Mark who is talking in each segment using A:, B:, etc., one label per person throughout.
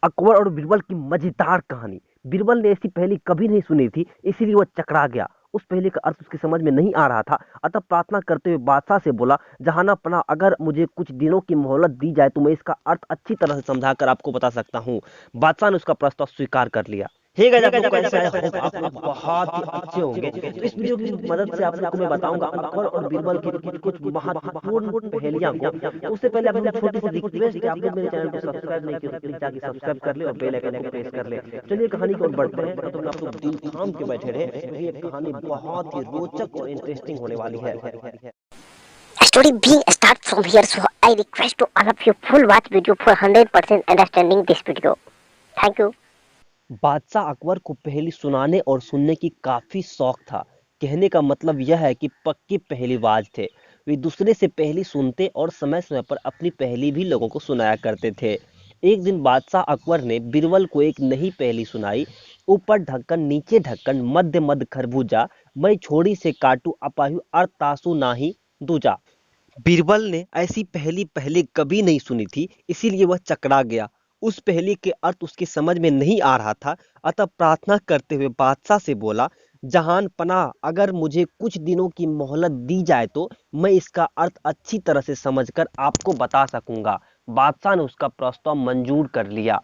A: अकबर और बीरबल की मजेदार कहानी। बीरबल ने ऐसी पहेली कभी नहीं सुनी थी, इसीलिए वह चकरा गया। उस पहेली का अर्थ उसकी समझ में नहीं आ रहा था। अतः प्रार्थना करते हुए बादशाह से बोला, जहाना पना, अगर मुझे कुछ दिनों की मोहलत दी जाए तो मैं इसका अर्थ अच्छी तरह से समझाकर आपको बता सकता हूँ। बादशाह ने उसका प्रस्ताव स्वीकार कर लिया। हे गाइस, आप लोग कैसे हैं? होप आप लोग बहुत ही अच्छे होंगे। तो इस वीडियो की मदद से आप लोग को मैं बताऊंगा अकबर और बीरबल की कुछ महत्वपूर्ण पहेलियां को। तो उससे पहले आप लोग छोटी सी रिक्वेस्ट है, आप लोग मेरे चैनल को सब्सक्राइब नहीं किए तो प्लीज जाके सब्सक्राइब कर ले और बेल आइकन को प्रेस कर ले। चलिए कहानी की ओर बढ़ते हैं। तो आप लोग दिल थाम के बैठे रहे, क्योंकि ये कहानी बहुत ही रोचक और इंटरेस्टिंग होने वाली है।
B: Story being start from here, so I request to all of you full watch video for 100% understanding this video. Thank you.
A: बादशाह अकबर को पहेली सुनाने और सुनने की काफी शौक था। कहने का मतलब यह है कि पक्के पहेलीबाज थे। वे दूसरे से पहेली सुनते और समय समय पर अपनी पहेली भी लोगों को सुनाया करते थे। एक दिन बादशाह अकबर ने बीरबल को एक नई पहेली सुनाई। ऊपर ढक्कन नीचे ढक्कन मध्य मध्य खरबूजा, मैं छोड़ी से काटू अपायु अर्थासु नाही दूजा। बीरबल ने ऐसी पहेली पहले कभी नहीं सुनी थी, इसीलिए वह चकरा गया। उस पहेली के अर्थ उसकी समझ में नहीं आ रहा था। अतः प्रार्थना करते हुए बादशाह से बोला, जहान पनाह, अगर मुझे कुछ दिनों की मोहलत दी जाए तो मैं इसका अर्थ अच्छी तरह से समझकर आपको बता सकूंगा। बादशाह ने उसका प्रस्ताव मंजूर कर लिया।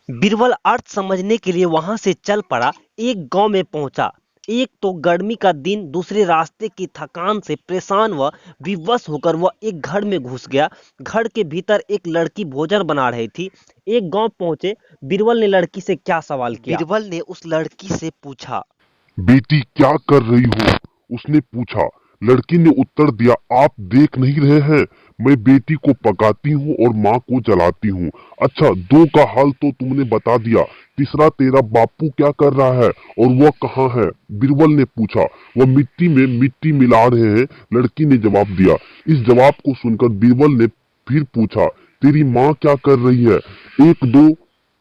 A: बीरबल अर्थ समझने के लिए वहां से चल पड़ा। एक गांव में पहुंचा। एक तो गर्मी का दिन, दूसरे रास्ते की थकान से परेशान व विवश होकर वह एक घर में घुस गया। घर के भीतर एक लड़की भोजन बना रही थी। एक गांव पहुंचे, बीरबल ने लड़की से क्या सवाल किया? बीरबल ने उस लड़की से पूछा,
C: बेटी क्या कर रही हो? उसने पूछा। लड़की ने उत्तर दिया, आप देख नहीं रहे हैं, मैं बेटी को पकाती हूँ और माँ को जलाती हूँ। अच्छा, दो का हाल तो तुमने बता दिया, तीसरा तेरा बापू क्या कर रहा है और वह कहाँ है? बीरबल ने पूछा। वह मिट्टी में मिट्टी मिला रहे हैं, लड़की ने जवाब दिया। इस जवाब को सुनकर बीरबल ने फिर पूछा, तेरी माँ क्या कर रही है? एक दो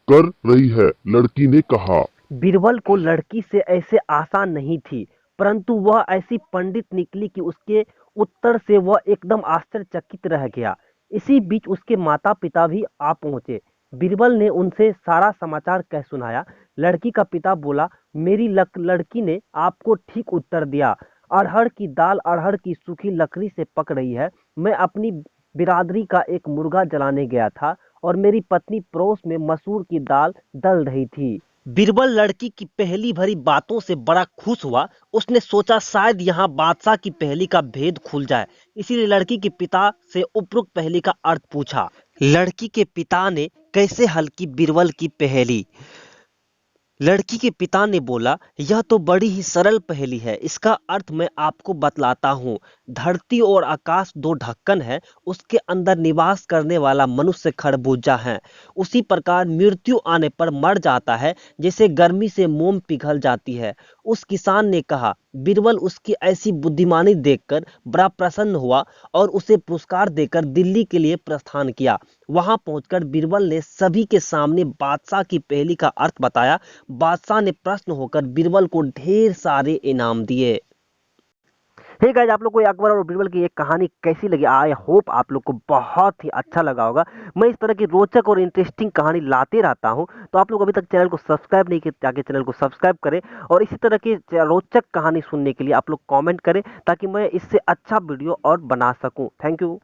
C: कर रही है, लड़की ने कहा।
A: बीरबल को लड़की से ऐसे आशा नहीं थी, परंतु वह ऐसी पंडित निकली कि उसके उत्तर से वह एकदम आश्चर्यचकित रह गया। इसी बीच उसके माता पिता भी आ पहुंचे। बीरबल ने उनसे सारा समाचार कह सुनाया। लड़की का पिता बोला, मेरी लड़की ने आपको ठीक उत्तर दिया। अरहर की दाल अरहर की सूखी लकड़ी से पक रही है। मैं अपनी बिरादरी का एक मुर्गा जलाने गया था और मेरी पत्नी पड़ोस में मसूर की दाल दल रही थी। बीरबल लड़की की पहेली भरी बातों से बड़ा खुश हुआ। उसने सोचा शायद यहाँ बादशाह की पहेली का भेद खुल जाए, इसीलिए लड़की के पिता से उपरोक्त पहेली का अर्थ पूछा। लड़की के पिता ने कैसे हल की बीरबल की पहेली? लड़की के पिता ने बोला, यह तो बड़ी ही सरल पहेली है, इसका अर्थ मैं आपको बतलाता हूँ। धरती और आकाश दो ढक्कन है, उसके अंदर निवास करने वाला मनुष्य खरबूजा है। उसी प्रकार मृत्यु आने पर मर जाता है, जैसे गर्मी से मोम पिघल जाती है। उस किसान ने कहा। बीरबल उसकी ऐसी बुद्धिमानी देखकर बड़ा प्रसन्न हुआ और उसे पुरस्कार देकर दिल्ली के लिए प्रस्थान किया। वहां पहुंचकर बीरबल ने सभी के सामने बादशाह की पहेली का अर्थ बताया। बादशाह ने प्रश्न होकर बीरबल को ढेर सारे इनाम दिए। हे गाइस, आप लोग को अकबर और बीरबल की एक कहानी कैसी लगी? आई होप आप लोग को बहुत ही अच्छा लगा होगा। मैं इस तरह की रोचक और इंटरेस्टिंग कहानी लाते रहता हूं, तो आप लोग अभी तक चैनल को सब्सक्राइब नहीं किए, जाके चैनल को सब्सक्राइब करें और इसी तरह की रोचक कहानी सुनने के लिए आप लोग कमेंट करें, ताकि मैं इससे अच्छा वीडियो और बना सकूं। Thank you.